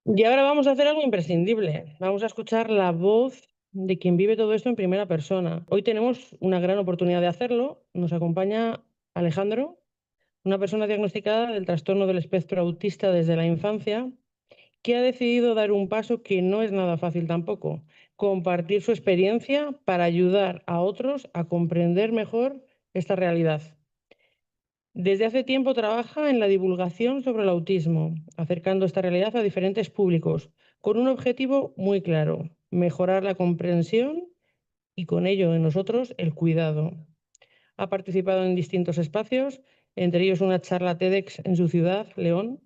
Y ahora vamos a hacer algo imprescindible. Vamos a escuchar la voz de quien vive todo esto en primera persona. Hoy tenemos una gran oportunidad de hacerlo. Nos acompaña Alejandro, una persona diagnosticada del trastorno del espectro autista desde la infancia, que ha decidido dar un paso que no es nada fácil tampoco: compartir su experiencia para ayudar a otros a comprender mejor esta realidad. Desde hace tiempo trabaja en la divulgación sobre el autismo, acercando esta realidad a diferentes públicos, con un objetivo muy claro: mejorar la comprensión y con ello en nosotros el cuidado. Ha participado en distintos espacios, entre ellos una charla TEDx en su ciudad, León,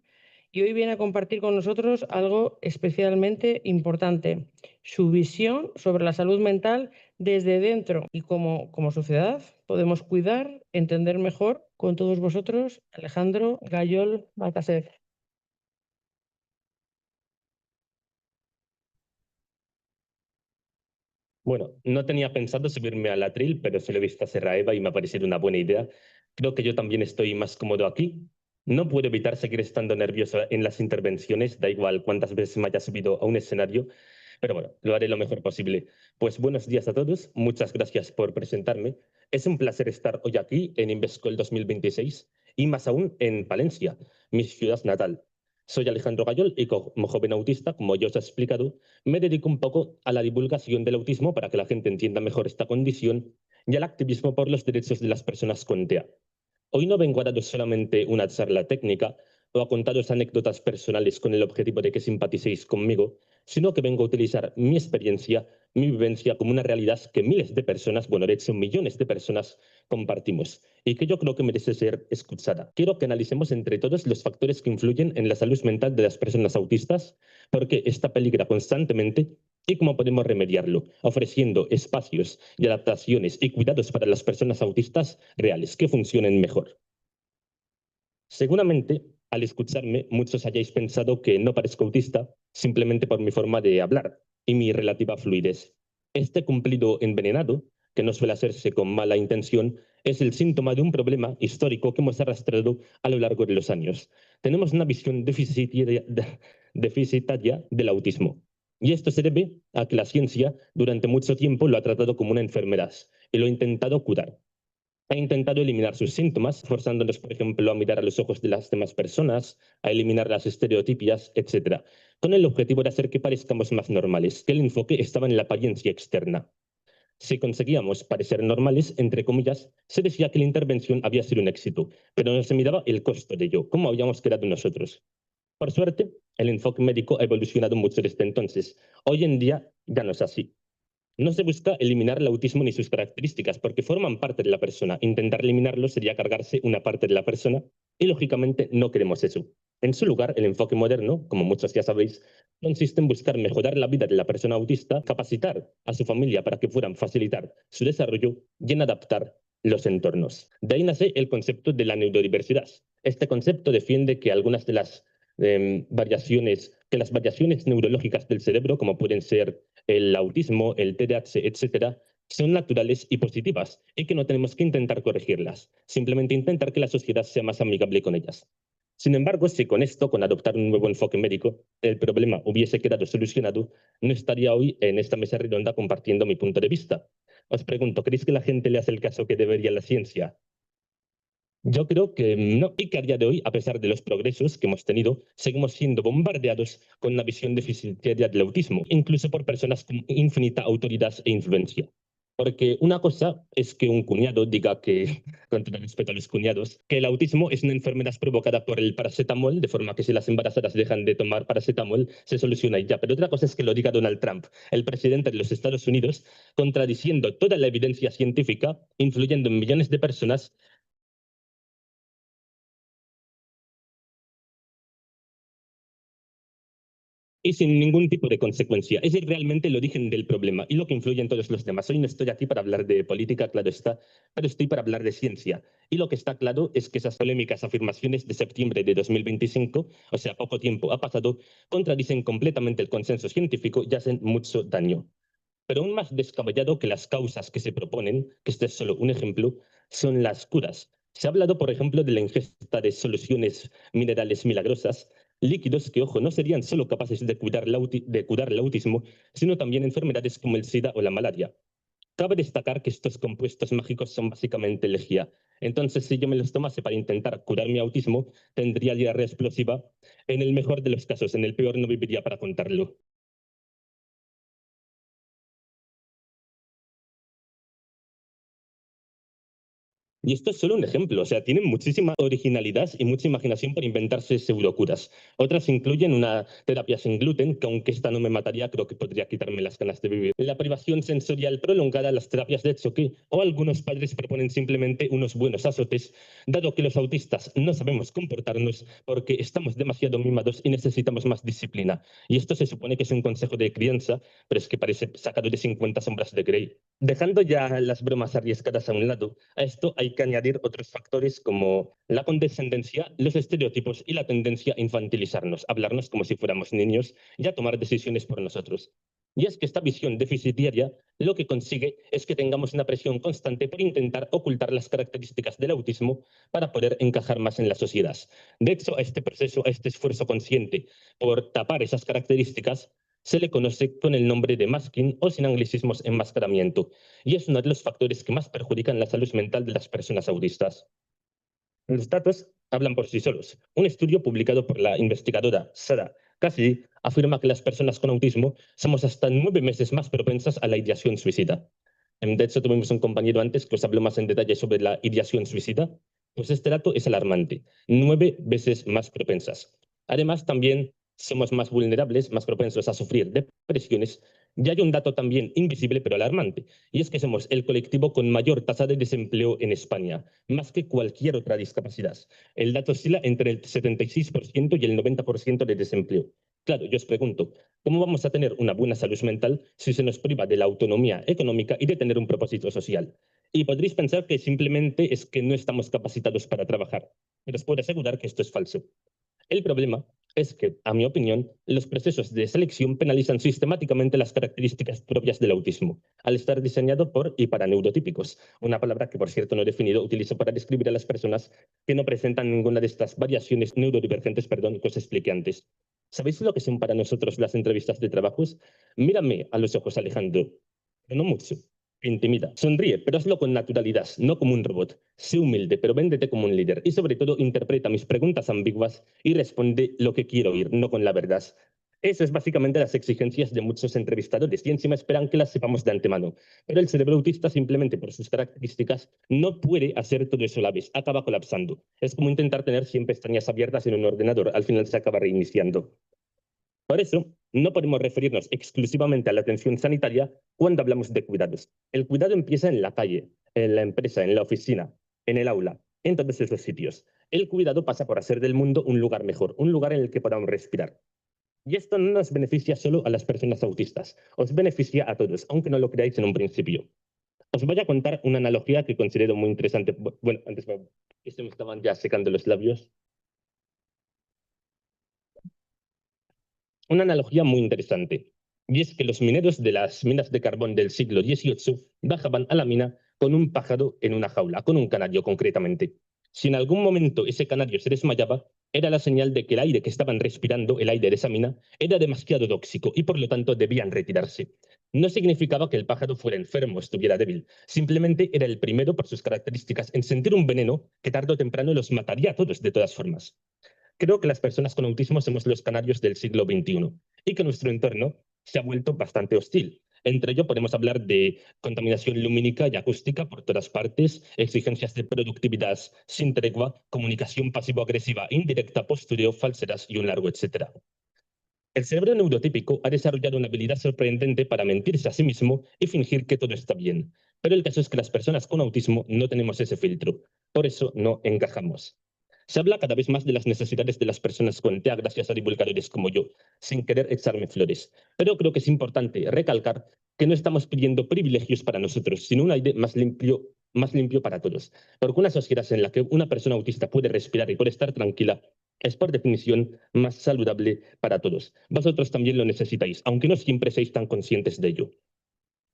y hoy viene a compartir con nosotros algo especialmente importante: su visión sobre la salud mental desde dentro y como sociedad podemos cuidar, entender mejor. Con todos vosotros, Alejandro Gayol Baltasar. Bueno, no tenía pensado subirme al atril, pero se lo he visto hacer a Eva y me ha parecido una buena idea. Creo que yo también estoy más cómodo aquí. No puedo evitar seguir estando nervioso en las intervenciones, da igual cuántas veces me haya subido a un escenario, pero bueno, lo haré lo mejor posible. Pues buenos días a todos, muchas gracias por presentarme. Es un placer estar hoy aquí en Invescol 2026 y más aún en Palencia, mi ciudad natal. Soy Alejandro Gayol y como joven autista, como ya os he explicado, me dedico un poco a la divulgación del autismo para que la gente entienda mejor esta condición y al activismo por los derechos de las personas con TEA. Hoy no vengo a daros solamente una charla técnica o a contaros anécdotas personales con el objetivo de que simpaticéis conmigo, sino que vengo a utilizar mi experiencia, mi vivencia como una realidad que miles de personas, bueno, de hecho millones de personas compartimos y que yo creo que merece ser escuchada. Quiero que analicemos entre todos los factores que influyen en la salud mental de las personas autistas, porque esta peligra constantemente y cómo podemos remediarlo, ofreciendo espacios y adaptaciones y cuidados para las personas autistas reales que funcionen mejor. Seguramente, al escucharme, muchos hayáis pensado que no parezco autista simplemente por mi forma de hablar y mi relativa fluidez. Este cumplido envenenado, que no suele hacerse con mala intención, es el síntoma de un problema histórico que hemos arrastrado a lo largo de los años. Tenemos una visión deficitaria del autismo. Y esto se debe a que la ciencia durante mucho tiempo lo ha tratado como una enfermedad y lo ha intentado curar. Ha intentado eliminar sus síntomas, forzándonos, por ejemplo, a mirar a los ojos de las demás personas, a eliminar las estereotipias, etcétera, con el objetivo de hacer que parezcamos más normales, que el enfoque estaba en la apariencia externa. Si conseguíamos parecer normales, entre comillas, se decía que la intervención había sido un éxito, pero no se miraba el costo de ello, cómo habíamos quedado nosotros. Por suerte, el enfoque médico ha evolucionado mucho desde entonces. Hoy en día ya no es así. No se busca eliminar el autismo ni sus características, porque forman parte de la persona. Intentar eliminarlo sería cargarse una parte de la persona y, lógicamente, no queremos eso. En su lugar, el enfoque moderno, como muchos ya sabéis, consiste en buscar mejorar la vida de la persona autista, capacitar a su familia para que puedan facilitar su desarrollo y en adaptar los entornos. De ahí nace el concepto de la neurodiversidad. Este concepto defiende que algunas de las que las variaciones neurológicas del cerebro, como pueden ser el autismo, el TDAH, etcétera, son naturales y positivas y que no tenemos que intentar corregirlas, simplemente intentar que la sociedad sea más amigable con ellas. Sin embargo, si con esto, con adoptar un nuevo enfoque médico, el problema hubiese quedado solucionado, no estaría hoy en esta mesa redonda compartiendo mi punto de vista. Os pregunto, ¿creéis que la gente le hace el caso que debería a la ciencia? Yo creo que no, y que a día de hoy, a pesar de los progresos que hemos tenido, seguimos siendo bombardeados con una visión deficitaria del autismo, incluso por personas con infinita autoridad e influencia. Porque una cosa es que un cuñado diga que, con todo respeto a los cuñados, que el autismo es una enfermedad provocada por el paracetamol, de forma que si las embarazadas dejan de tomar paracetamol, se soluciona y ya. Pero otra cosa es que lo diga Donald Trump, el presidente de los Estados Unidos, contradiciendo toda la evidencia científica, influyendo en millones de personas y sin ningún tipo de consecuencia. Ese es realmente el origen del problema y lo que influye en todos los demás. Hoy no estoy aquí para hablar de política, claro está, pero estoy para hablar de ciencia. Y lo que está claro es que esas polémicas afirmaciones de septiembre de 2025, o sea, poco tiempo ha pasado, contradicen completamente el consenso científico y hacen mucho daño. Pero aún más descabellado que las causas que se proponen, que este es solo un ejemplo, son las curas. Se ha hablado, por ejemplo, de la ingesta de soluciones minerales milagrosas, Líquidos que, ojo, no serían solo capaces de curar el autismo, sino también enfermedades como el SIDA o la malaria. Cabe destacar que estos compuestos mágicos son básicamente lejía. Entonces, si yo me los tomase para intentar curar mi autismo, tendría diarrea explosiva. En el mejor de los casos, en el peor no viviría para contarlo. Y esto es solo un ejemplo, o sea, tienen muchísima originalidad y mucha imaginación para inventarse pseudocuras. Otras incluyen una terapia sin gluten, que aunque esta no me mataría, creo que podría quitarme las ganas de vivir. La privación sensorial prolongada, las terapias de choque, o algunos padres proponen simplemente unos buenos azotes, dado que los autistas no sabemos comportarnos porque estamos demasiado mimados y necesitamos más disciplina. Y esto se supone que es un consejo de crianza, pero es que parece sacado de 50 sombras de Grey. Dejando ya las bromas arriesgadas a un lado, a esto hay que añadir otros factores como la condescendencia, los estereotipos y la tendencia a infantilizarnos, a hablarnos como si fuéramos niños y a tomar decisiones por nosotros. Y es que esta visión deficitaria lo que consigue es que tengamos una presión constante por intentar ocultar las características del autismo para poder encajar más en la sociedad. De hecho, a este proceso, a este esfuerzo consciente por tapar esas características, se le conoce con el nombre de masking o sin anglicismos enmascaramiento, y es uno de los factores que más perjudican la salud mental de las personas autistas. Los datos hablan por sí solos. Un estudio publicado por la investigadora Sarah Cassidy afirma que las personas con autismo somos hasta 9 veces más propensas a la ideación suicida. De hecho, tuvimos un compañero antes que os habló más en detalle sobre la ideación suicida. Pues este dato es alarmante. 9 veces más propensas. Además, también somos más vulnerables, más propensos a sufrir depresiones. Y hay un dato también invisible pero alarmante, y es que somos el colectivo con mayor tasa de desempleo en España, más que cualquier otra discapacidad. El dato oscila entre el 76% y el 90% de desempleo. Claro, yo os pregunto, ¿cómo vamos a tener una buena salud mental si se nos priva de la autonomía económica y de tener un propósito social? Y podréis pensar que simplemente es que no estamos capacitados para trabajar, pero os puedo asegurar que esto es falso. El problema es que, a mi opinión, los procesos de selección penalizan sistemáticamente las características propias del autismo, al estar diseñado por y para neurotípicos, una palabra que, por cierto, no he definido, utilizo para describir a las personas que no presentan ninguna de estas variaciones neurodivergentes, perdón, que os expliqué antes. ¿Sabéis lo que son para nosotros las entrevistas de trabajos? Mírame a los ojos, Alejandro, pero no mucho. Intimida. Sonríe, pero hazlo con naturalidad, no como un robot. Sé humilde, pero véndete como un líder. Y sobre todo, interpreta mis preguntas ambiguas y responde lo que quiero oír, no con la verdad. Eso es básicamente las exigencias de muchos entrevistadores y encima esperan que las sepamos de antemano. Pero el cerebro autista, simplemente por sus características, no puede hacer todo eso a la vez. Acaba colapsando. Es como intentar tener 100 pestañas abiertas en un ordenador. Al final se acaba reiniciando. Por eso, no podemos referirnos exclusivamente a la atención sanitaria cuando hablamos de cuidados. El cuidado empieza en la calle, en la empresa, en la oficina, en el aula, en todos esos sitios. El cuidado pasa por hacer del mundo un lugar mejor, un lugar en el que podamos respirar. Y esto no nos beneficia solo a las personas autistas, os beneficia a todos, aunque no lo creáis en un principio. Os voy a contar una analogía que considero muy interesante. Bueno, antes se me estaban ya secando los labios. Una analogía muy interesante, y es que los mineros de las minas de carbón del siglo XVIII bajaban a la mina con un pájaro en una jaula, con un canario concretamente. Si en algún momento ese canario se desmayaba, era la señal de que el aire que estaban respirando, el aire de esa mina, era demasiado tóxico y por lo tanto debían retirarse. No significaba que el pájaro fuera enfermo o estuviera débil, simplemente era el primero por sus características en sentir un veneno que tarde o temprano los mataría a todos de todas formas. Creo que las personas con autismo somos los canarios del siglo XXI y que nuestro entorno se ha vuelto bastante hostil. Entre ello podemos hablar de contaminación lumínica y acústica por todas partes, exigencias de productividad sin tregua, comunicación pasivo-agresiva indirecta, postureo, falsedad y un largo etcétera. El cerebro neurotípico ha desarrollado una habilidad sorprendente para mentirse a sí mismo y fingir que todo está bien. Pero el caso es que las personas con autismo no tenemos ese filtro. Por eso no encajamos. Se habla cada vez más de las necesidades de las personas con TEA gracias a divulgadores como yo, sin querer echarme flores. Pero creo que es importante recalcar que no estamos pidiendo privilegios para nosotros, sino un aire más limpio para todos. Porque una sociedad en la que una persona autista puede respirar y puede estar tranquila es por definición más saludable para todos. Vosotros también lo necesitáis, aunque no siempre seáis tan conscientes de ello.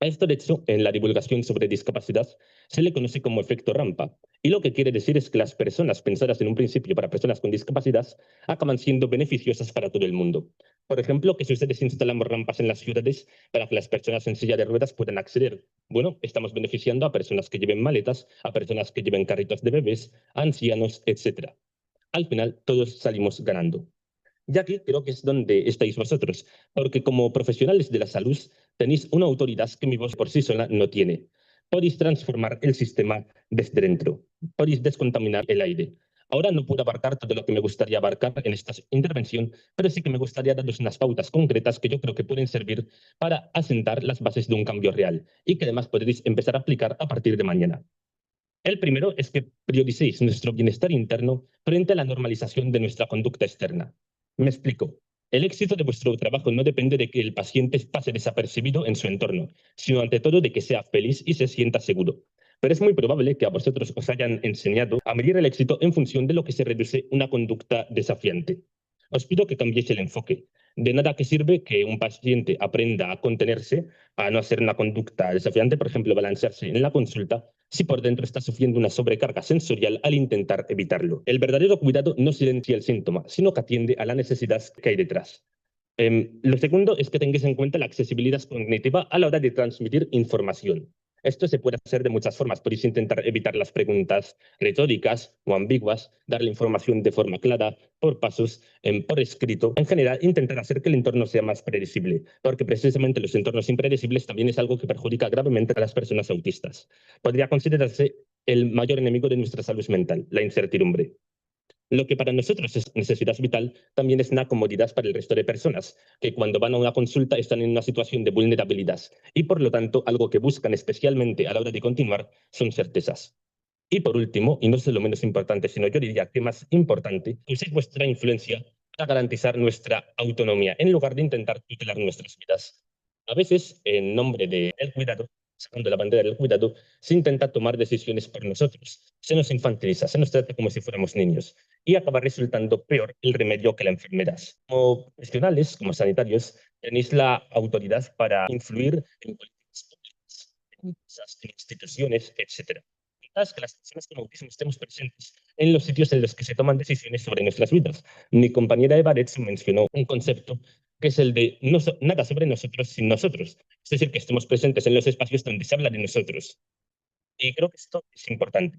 A esto, de hecho, en la divulgación sobre discapacidad se le conoce como efecto rampa. Y lo que quiere decir es que las personas pensadas en un principio para personas con discapacidad acaban siendo beneficiosas para todo el mundo. Por ejemplo, que si ustedes instalamos rampas en las ciudades para que las personas en silla de ruedas puedan acceder. Bueno, estamos beneficiando a personas que lleven maletas, a personas que lleven carritos de bebés, a ancianos, etc. Al final, todos salimos ganando. Y aquí creo que es donde estáis vosotros, porque como profesionales de la salud tenéis una autoridad que mi voz por sí sola no tiene. Podéis transformar el sistema desde dentro, podéis descontaminar el aire. Ahora no puedo abarcar todo lo que me gustaría abarcar en esta intervención, pero sí que me gustaría daros unas pautas concretas que yo creo que pueden servir para asentar las bases de un cambio real y que además podréis empezar a aplicar a partir de mañana. El primero es que prioricéis nuestro bienestar interno frente a la normalización de nuestra conducta externa. Me explico. El éxito de vuestro trabajo no depende de que el paciente pase desapercibido en su entorno, sino ante todo de que sea feliz y se sienta seguro. Pero es muy probable que a vosotros os hayan enseñado a medir el éxito en función de lo que se reduce una conducta desafiante. Os pido que cambiéis el enfoque. De nada que sirve que un paciente aprenda a contenerse, a no hacer una conducta desafiante, por ejemplo, balancearse en la consulta, si por dentro está sufriendo una sobrecarga sensorial al intentar evitarlo. El verdadero cuidado no silencia el síntoma, sino que atiende a la necesidad que hay detrás. Lo segundo es que tengáis en cuenta la accesibilidad cognitiva a la hora de transmitir información. Esto se puede hacer de muchas formas. Podéis intentar evitar las preguntas retóricas o ambiguas, darle información de forma clara, por pasos, por escrito. En general, intentar hacer que el entorno sea más predecible, porque precisamente los entornos impredecibles también es algo que perjudica gravemente a las personas autistas. Podría considerarse el mayor enemigo de nuestra salud mental, la incertidumbre. Lo que para nosotros es necesidad vital, también es una comodidad para el resto de personas, que cuando van a una consulta están en una situación de vulnerabilidad y por lo tanto algo que buscan especialmente a la hora de continuar son certezas. Y por último, y no es lo menos importante, sino yo diría que más importante, uséis vuestra influencia para garantizar nuestra autonomía en lugar de intentar tutelar nuestras vidas. A veces, en nombre del cuidado, sacando la bandera del cuidado, se intenta tomar decisiones por nosotros. Se nos infantiliza, se nos trata como si fuéramos niños y acaba resultando peor el remedio que la enfermedad. Como profesionales, como sanitarios, tenéis la autoridad para influir en políticas públicas, en empresas, en instituciones, etc. Que las personas con autismo estemos presentes en los sitios en los que se toman decisiones sobre nuestras vidas. Mi compañera Eva Retz mencionó un concepto que es el de nada sobre nosotros sin nosotros. Es decir, que estemos presentes en los espacios donde se habla de nosotros. Y creo que esto es importante.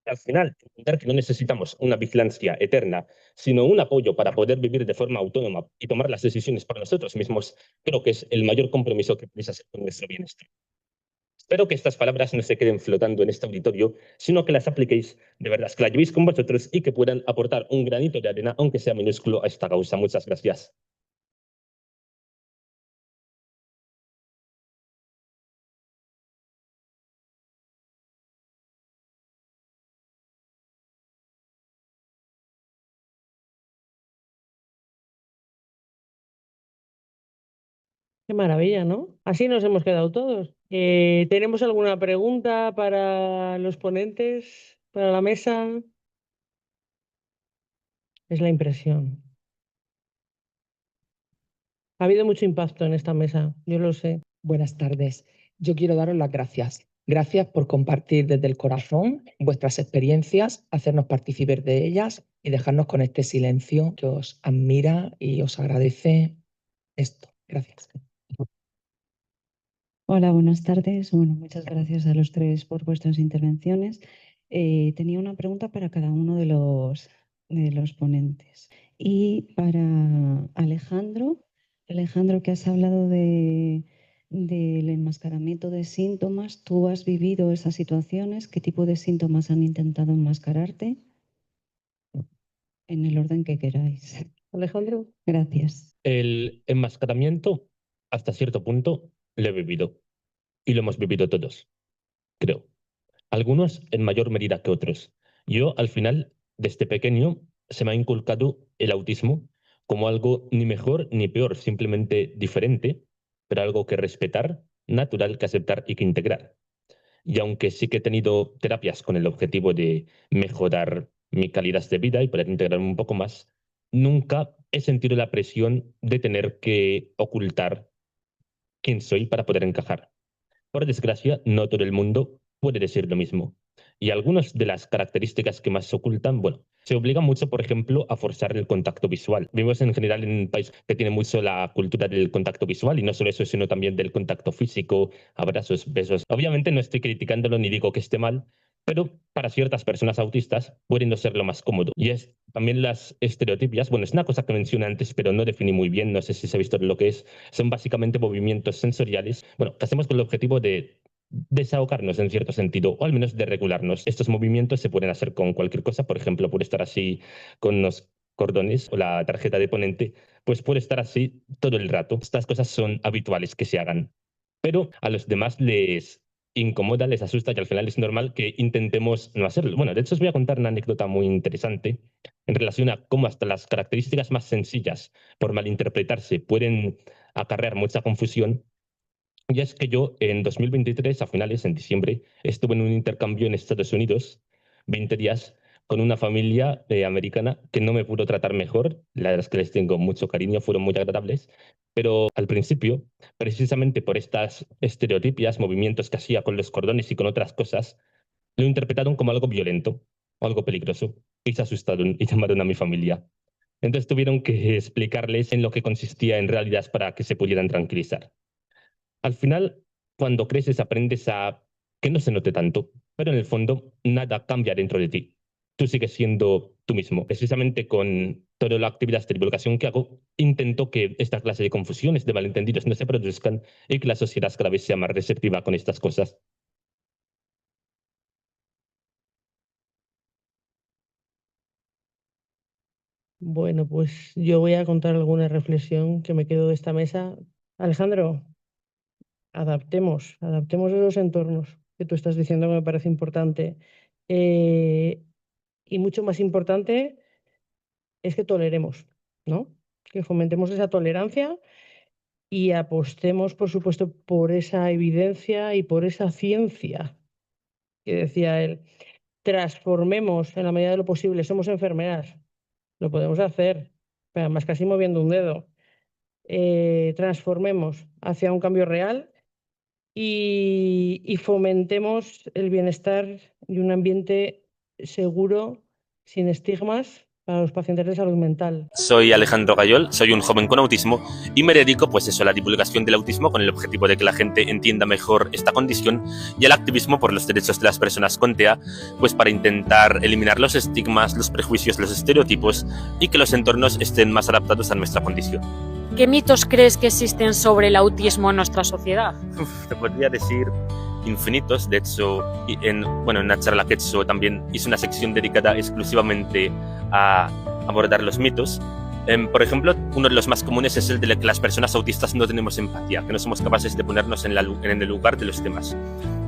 Al final, entender que no necesitamos una vigilancia eterna, sino un apoyo para poder vivir de forma autónoma y tomar las decisiones por nosotros mismos, creo que es el mayor compromiso que podéis hacer con nuestro bienestar. Espero que estas palabras no se queden flotando en este auditorio, sino que las apliquéis de verdad, que las llevéis con vosotros y que puedan aportar un granito de arena, aunque sea minúsculo, a esta causa. Muchas gracias. Qué maravilla, ¿no? Así nos hemos quedado todos. ¿Tenemos alguna pregunta para los ponentes, para la mesa? Es la impresión. Ha habido mucho impacto en esta mesa, yo lo sé. Buenas tardes. Yo quiero daros las gracias. Gracias por compartir desde el corazón vuestras experiencias, hacernos partícipes de ellas y dejarnos con este silencio que os admira y os agradece esto. Gracias. Hola, buenas tardes. Bueno, muchas gracias a los tres por vuestras intervenciones. Tenía una pregunta para cada uno de los ponentes. Y para Alejandro, Alejandro, que has hablado del enmascaramiento de síntomas, ¿tú has vivido esas situaciones? ¿Qué tipo de síntomas han intentado enmascararte? En el orden que queráis. Alejandro. Gracias. El enmascaramiento, hasta cierto punto, lo he vivido. Y lo hemos vivido todos, creo. Algunos en mayor medida que otros. Yo, al final, desde pequeño, se me ha inculcado el autismo como algo ni mejor ni peor, simplemente diferente, pero algo que respetar, natural, que aceptar y que integrar. Y aunque sí que he tenido terapias con el objetivo de mejorar mi calidad de vida y poder integrarme un poco más, nunca he sentido la presión de tener que ocultar quién soy para poder encajar. Por desgracia, no todo el mundo puede decir lo mismo. Y algunas de las características que más se ocultan, bueno, se obliga mucho, por ejemplo, a forzar el contacto visual. Vivimos en general en un país que tiene mucho la cultura del contacto visual, y no solo eso, sino también del contacto físico, abrazos, besos. Obviamente no estoy criticándolo ni digo que esté mal, pero para ciertas personas autistas puede no ser lo más cómodo. Y es también las estereotipias. Bueno, es una cosa que mencioné antes, pero no definí muy bien, no sé si se ha visto lo que es. Son básicamente movimientos sensoriales, bueno, que hacemos con el objetivo de desahogarnos en cierto sentido, o al menos de regularnos. Estos movimientos se pueden hacer con cualquier cosa, por ejemplo, por estar así con los cordones o la tarjeta de ponente, pues puede estar así todo el rato. Estas cosas son habituales que se hagan, pero a los demás les incomoda, les asusta, y al final es normal que intentemos no hacerlo. Bueno, de hecho os voy a contar una anécdota muy interesante en relación a cómo hasta las características más sencillas, por malinterpretarse, pueden acarrear mucha confusión. Y es que yo en 2023, a finales, en diciembre, estuve en un intercambio en Estados Unidos, 20 días, con una familia americana que no me pudo tratar mejor. La verdad es que les tengo mucho cariño, fueron muy agradables, pero al principio, precisamente por estas estereotipias, movimientos que hacía con los cordones y con otras cosas, lo interpretaron como algo violento o algo peligroso, y se asustaron y llamaron a mi familia. Entonces tuvieron que explicarles en lo que consistía en realidad para que se pudieran tranquilizar. Al final, cuando creces, aprendes a que no se note tanto, pero en el fondo nada cambia dentro de ti. Tú sigues siendo tú mismo. Precisamente con toda la actividad de divulgación que hago, intento que esta clase de confusiones, de malentendidos no se produzcan, y que la sociedad cada vez sea más receptiva con estas cosas. Bueno, pues yo voy a contar alguna reflexión que me quedo de esta mesa. Alejandro, adaptemos esos entornos que tú estás diciendo que me parece importante. Y mucho más importante es que toleremos, ¿no? Que fomentemos esa tolerancia y apostemos, por supuesto, por esa evidencia y por esa ciencia que decía él. Transformemos en la medida de lo posible. Somos enfermeras, lo podemos hacer, pero además casi moviendo un dedo. Transformemos hacia un cambio real y fomentemos el bienestar y un ambiente seguro, sin estigmas, para los pacientes de salud mental. Soy Alejandro Gayol, soy un joven con autismo y me dedico pues eso, a la divulgación del autismo con el objetivo de que la gente entienda mejor esta condición, y al activismo por los derechos de las personas con TEA, pues para intentar eliminar los estigmas, los prejuicios, los estereotipos y que los entornos estén más adaptados a nuestra condición. ¿Qué mitos crees que existen sobre el autismo en nuestra sociedad? Te podría decir infinitos. De hecho, en una charla que he hecho también hice una sección dedicada exclusivamente a abordar los mitos. Por ejemplo, uno de los más comunes es el de que las personas autistas no tenemos empatía, que no somos capaces de ponernos en el lugar de los demás.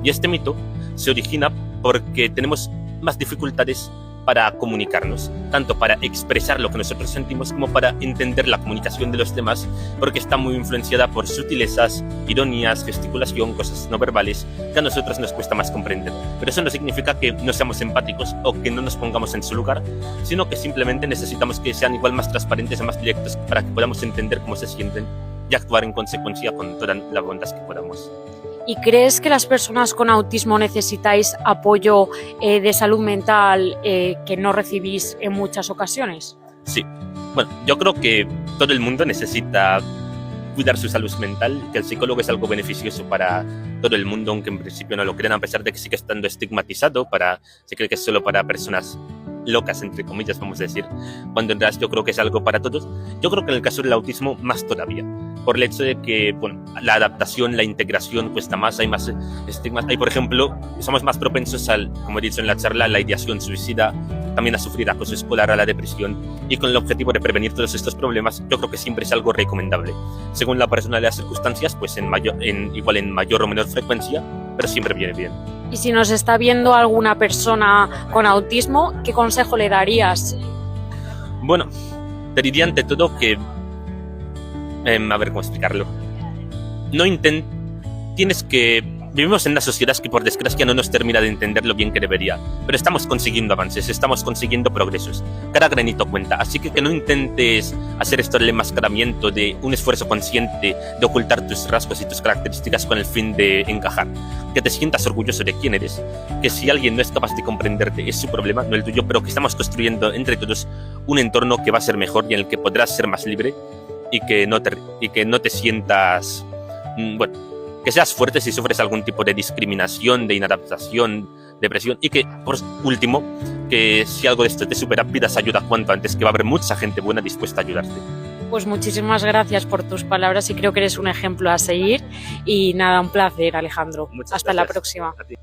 Y este mito se origina porque tenemos más dificultades para comunicarnos, tanto para expresar lo que nosotros sentimos como para entender la comunicación de los demás, porque está muy influenciada por sutilezas, ironías, gesticulación, cosas no verbales que a nosotros nos cuesta más comprender. Pero eso no significa que no seamos empáticos o que no nos pongamos en su lugar, sino que simplemente necesitamos que sean igual más transparentes y más directos para que podamos entender cómo se sienten y actuar en consecuencia con toda la bondad que podamos. ¿Y crees que las personas con autismo necesitáis apoyo de salud mental que no recibís en muchas ocasiones? Sí. Bueno, yo creo que todo el mundo necesita cuidar su salud mental, que el psicólogo es algo beneficioso para todo el mundo, aunque en principio no lo crean, a pesar de que sigue estando estigmatizado, se cree que es solo para personas locas, entre comillas, vamos a decir, cuando en realidad yo creo que es algo para todos. Yo creo que en el caso del autismo más todavía, por el hecho de que la adaptación, la integración cuesta más, hay más estigmas. Hay, por ejemplo, somos más propensos como he dicho en la charla, a la ideación suicida, también a sufrir acoso escolar, a la depresión, y con el objetivo de prevenir todos estos problemas, yo creo que siempre es algo recomendable. Según la persona y las circunstancias, pues igual en mayor o menor frecuencia, pero siempre viene bien. Y si nos está viendo alguna persona con autismo, ¿qué consejo le darías? Bueno, te diría ante todo que a ver cómo explicarlo. Tienes que vivimos en una sociedad que por desgracia no nos termina de entender lo bien que debería, pero estamos consiguiendo avances, estamos consiguiendo progresos. Cada granito cuenta, así que no intentes hacer esto el enmascaramiento de un esfuerzo consciente de ocultar tus rasgos y tus características con el fin de encajar. Que te sientas orgulloso de quién eres, que si alguien no es capaz de comprenderte es su problema, no el tuyo, pero que estamos construyendo entre todos un entorno que va a ser mejor y en el que podrás ser más libre y que no te sientas, bueno, que seas fuerte si sufres algún tipo de discriminación, de inadaptación, depresión, y que, por último, que si algo de esto te supera, pidas ayuda cuanto antes, que va a haber mucha gente buena dispuesta a ayudarte. Pues muchísimas gracias por tus palabras y creo que eres un ejemplo a seguir. Y nada, un placer, Alejandro. Muchas Hasta la gracias. próxima. A ti.